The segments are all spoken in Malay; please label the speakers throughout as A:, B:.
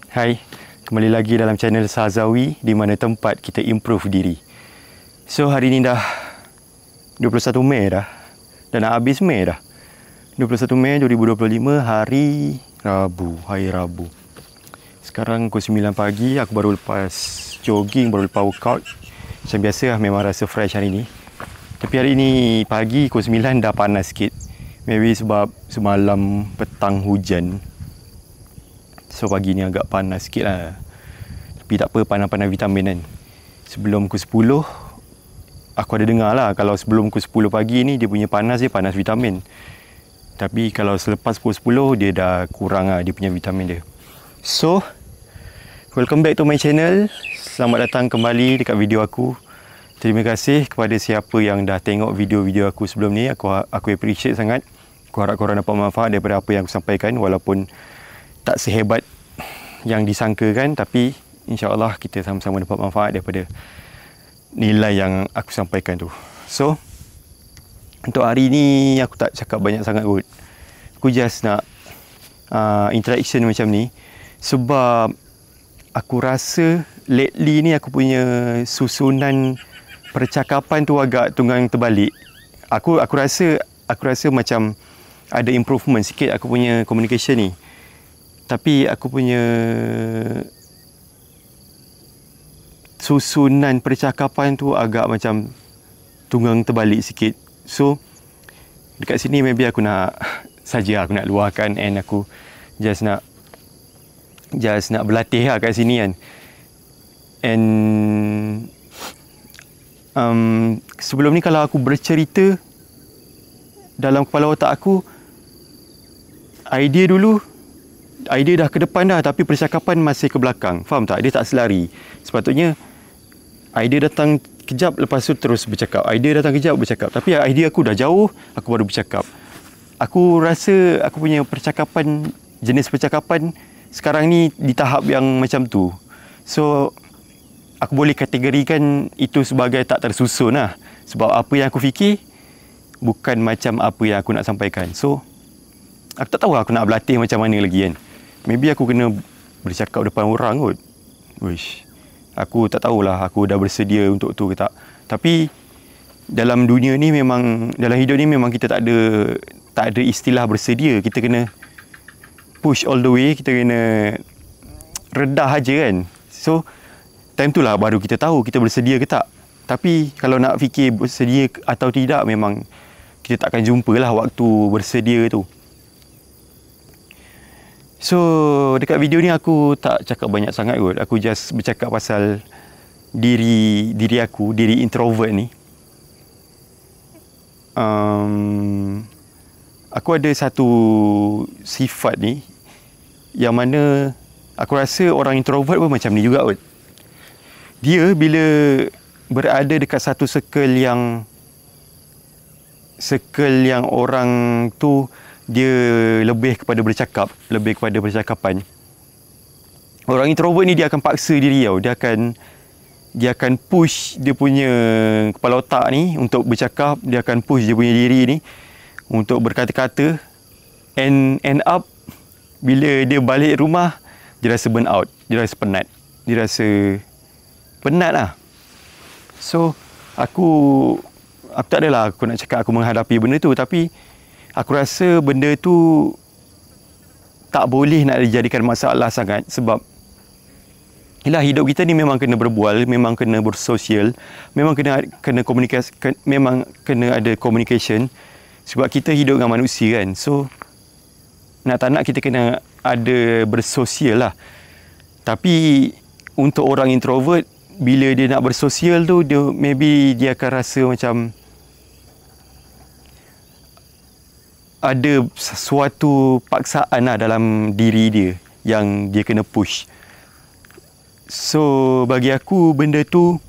A: Hai, kembali lagi dalam channel Sazawi di mana tempat kita improve diri. So hari ni dah 21 Mei dah. Dah nak habis Mei dah. 21 Mei 2025 hari Rabu. Sekarang pukul 9 pagi, aku baru lepas jogging, baru lepas workout. Macam biasa lah, memang rasa fresh hari ni. Tapi hari ni pagi pukul 9 dah panas sikit. Maybe sebab semalam petang hujan. So pagi ni agak panas sikit lah. Tapi tak apa, panas-panas vitamin kan. Sebelum pukul 10 aku ada dengar lah, kalau sebelum pukul 10 pagi ni dia punya panas vitamin. Tapi kalau selepas pukul 10 dia dah kurang lah dia punya vitamin dia. So welcome back to my channel. Selamat datang kembali dekat video aku. Terima kasih kepada siapa yang dah tengok video-video aku sebelum ni. Aku appreciate sangat. Aku harap korang dapat manfaat daripada apa yang aku sampaikan, walaupun tak sehebat yang disangkakan, tapi insya-Allah kita sama-sama dapat manfaat daripada nilai yang aku sampaikan tu. So untuk hari ni aku tak cakap banyak sangat kot. Aku just nak interaction macam ni sebab aku rasa lately ni aku punya susunan percakapan tu agak tunggang terbalik. Aku rasa macam ada improvement sikit aku punya communication ni. Tapi aku punya susunan percakapan tu agak macam tunggang terbalik sikit. So dekat sini maybe aku nak aku nak luahkan, and aku just nak berlatih lah kat sini kan. And sebelum ni kalau aku bercerita, dalam kepala otak aku idea dah ke depan dah, tapi percakapan masih ke belakang. Faham tak? Dia tak selari. Sepatutnya idea datang kejap, lepas tu terus bercakap. Idea datang kejap, bercakap. Tapi idea aku dah jauh, aku baru bercakap. Aku rasa aku punya percakapan, jenis percakapan sekarang ni di tahap yang macam tu. So aku boleh kategorikan itu sebagai tak tersusun lah. Sebab apa yang aku fikir bukan macam apa yang aku nak sampaikan. So aku tak tahu aku nak berlatih macam mana lagi kan. Maybe aku kena bercakap depan orang kot. Wish. Aku tak tahulah aku dah bersedia untuk tu ke tak. Tapi dalam dunia ni memang, dalam hidup ni memang kita tak ada istilah bersedia. Kita kena push all the way. Kita kena redah aja kan. So time tu lah baru kita tahu kita bersedia ke tak. Tapi kalau nak fikir bersedia atau tidak, memang kita takkan jumpalah waktu bersedia tu. So dekat video ni aku tak cakap banyak sangat kot. Aku just bercakap pasal diri aku, diri introvert ni. Aku ada satu sifat ni yang mana aku rasa orang introvert pun macam ni juga kot. Dia bila berada dekat satu circle yang orang tu dia lebih kepada bercakap, lebih kepada percakapan. Orang introvert ni dia akan paksa diri tau. Dia akan push dia punya kepala otak ni untuk bercakap. Dia akan push dia punya diri ni untuk berkata-kata. And end up, bila dia balik rumah, dia rasa burn out. Dia rasa penat. Dia rasa penat lah. So aku tak adalah aku nak cakap aku menghadapi benda tu, tapi aku rasa benda tu tak boleh nak dijadikan masalah sangat. Sebab yelah, hidup kita ni memang kena berbual, memang kena bersosial, memang kena komunikasi, memang kena ada communication. Sebab kita hidup dengan manusia kan. So nak tak nak kita kena ada bersosial lah. Tapi untuk orang introvert, bila dia nak bersosial tu, maybe dia akan rasa macam ada sesuatu paksaan lah dalam diri dia yang dia kena push. So bagi aku benda tu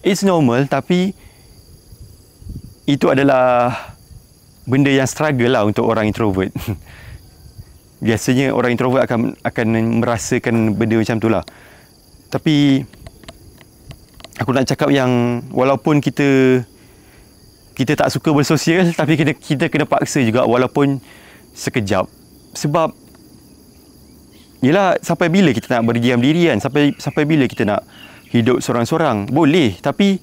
A: it's normal, tapi itu adalah benda yang struggle lah untuk orang introvert. Biasanya orang introvert akan merasakan benda macam tu lah. Tapi aku nak cakap yang walaupun kita tak suka bersosial, tapi kita kena paksa juga walaupun sekejap. Sebab yelah, sampai bila kita nak berdiam diri kan? Sampai bila kita nak hidup seorang-seorang? Boleh, tapi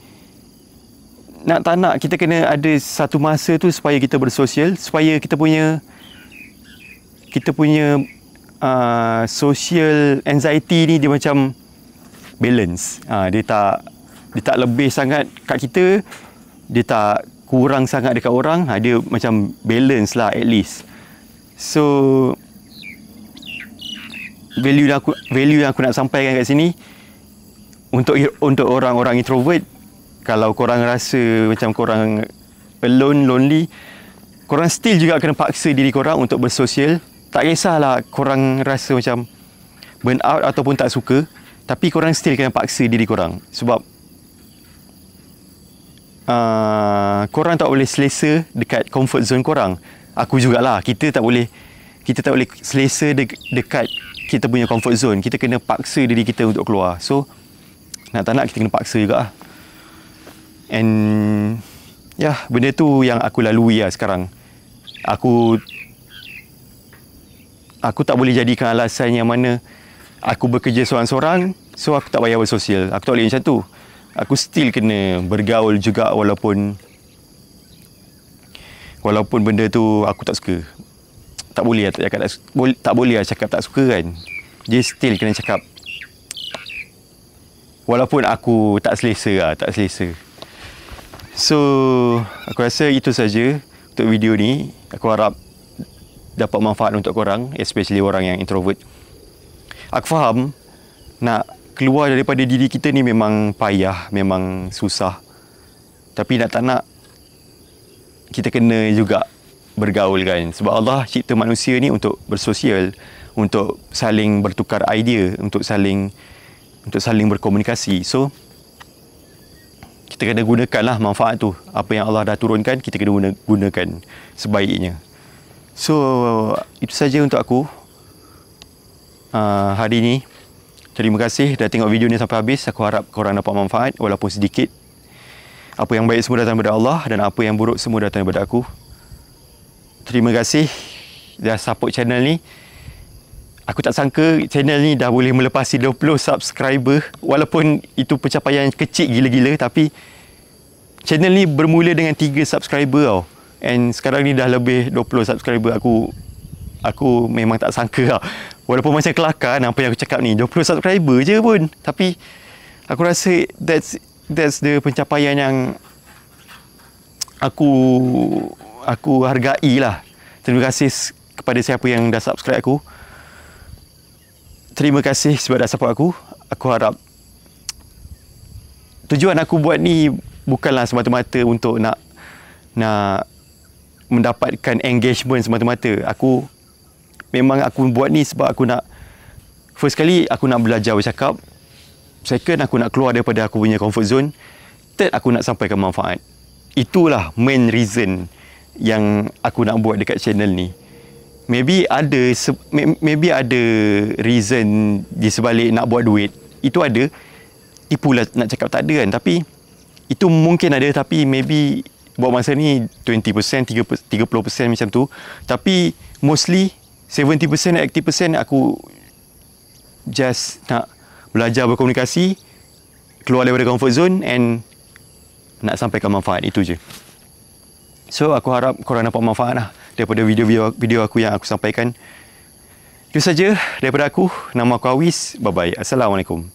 A: nak tak nak kita kena ada satu masa tu supaya kita bersosial, supaya kita punya social anxiety ni dia macam balance. Dia tak lebih sangat kat kita, dia tak kurang sangat dekat orang. Dia macam balance lah at least. So value yang aku nak sampaikan kat sini untuk orang-orang introvert, kalau korang rasa macam korang alone, lonely, korang still juga kena paksa diri korang untuk bersosial. Tak kisahlah korang rasa macam burn out ataupun tak suka, tapi korang still kena paksa diri korang. Sebab korang tak boleh selesa dekat comfort zone korang. Aku jugalah, kita tak boleh selesa dekat kita punya comfort zone. Kita kena paksa diri kita untuk keluar. So nak tak nak kita kena paksa juga lah. And benda tu yang aku lalui lah sekarang. Aku tak boleh jadikan alasan yang mana aku bekerja seorang-seorang, so aku tak payah bersosial. Aku tak boleh macam tu. Aku still kena bergaul juga walaupun benda tu aku tak suka. Tak boleh lah cakap tak suka kan. Dia still kena cakap. Walaupun aku tak selesa. So aku rasa itu saja untuk video ni. Aku harap dapat manfaat untuk korang, especially orang yang introvert. Aku faham nak keluar daripada diri kita ni memang payah, memang susah. Tapi nak tak nak kita kena juga bergaul kan. Sebab Allah cipta manusia ni untuk bersosial, untuk saling bertukar idea, untuk saling berkomunikasi. So kita kena gunakanlah manfaat tu. Apa yang Allah dah turunkan, kita kena gunakan sebaiknya. So itu saja untuk aku hari ni. Terima kasih dah tengok video ni sampai habis. Aku harap korang dapat manfaat walaupun sedikit. Apa yang baik semua datang daripada Allah, dan apa yang buruk semua datang daripada aku. Terima kasih dah support channel ni. Aku tak sangka channel ni dah boleh melepasi 20 subscriber. Walaupun itu pencapaian kecil gila-gila, tapi channel ni bermula dengan 3 subscriber tau. And sekarang ni dah lebih 20 subscriber. Aku memang tak sangka lah. Walaupun macam kelakar apa yang aku cakap ni, 20 subscriber je pun. Tapi aku rasa that's the pencapaian yang aku hargai lah. Terima kasih kepada siapa yang dah subscribe aku. Terima kasih sebab dah support aku. Aku harap tujuan aku buat ni bukanlah semata-mata untuk nak mendapatkan engagement semata-mata. Aku buat ni sebab aku nak, first kali aku nak belajar bercakap. Second, aku nak keluar daripada aku punya comfort zone. Third, aku nak sampaikan manfaat. Itulah main reason yang aku nak buat dekat channel ni. Maybe ada reason di sebalik nak buat duit. Itu ada. Tipulah nak cakap tak ada kan. Tapi itu mungkin ada, tapi maybe buat masa ni 20%, 30% macam tu. Tapi mostly 70%, 80% aku just nak belajar berkomunikasi, keluar daripada comfort zone, and nak sampaikan manfaat. Itu je. So aku harap korang dapat manfaat lah daripada video aku yang aku sampaikan. Itu saja daripada aku. Nama aku Awis. Bye bye. Assalamualaikum.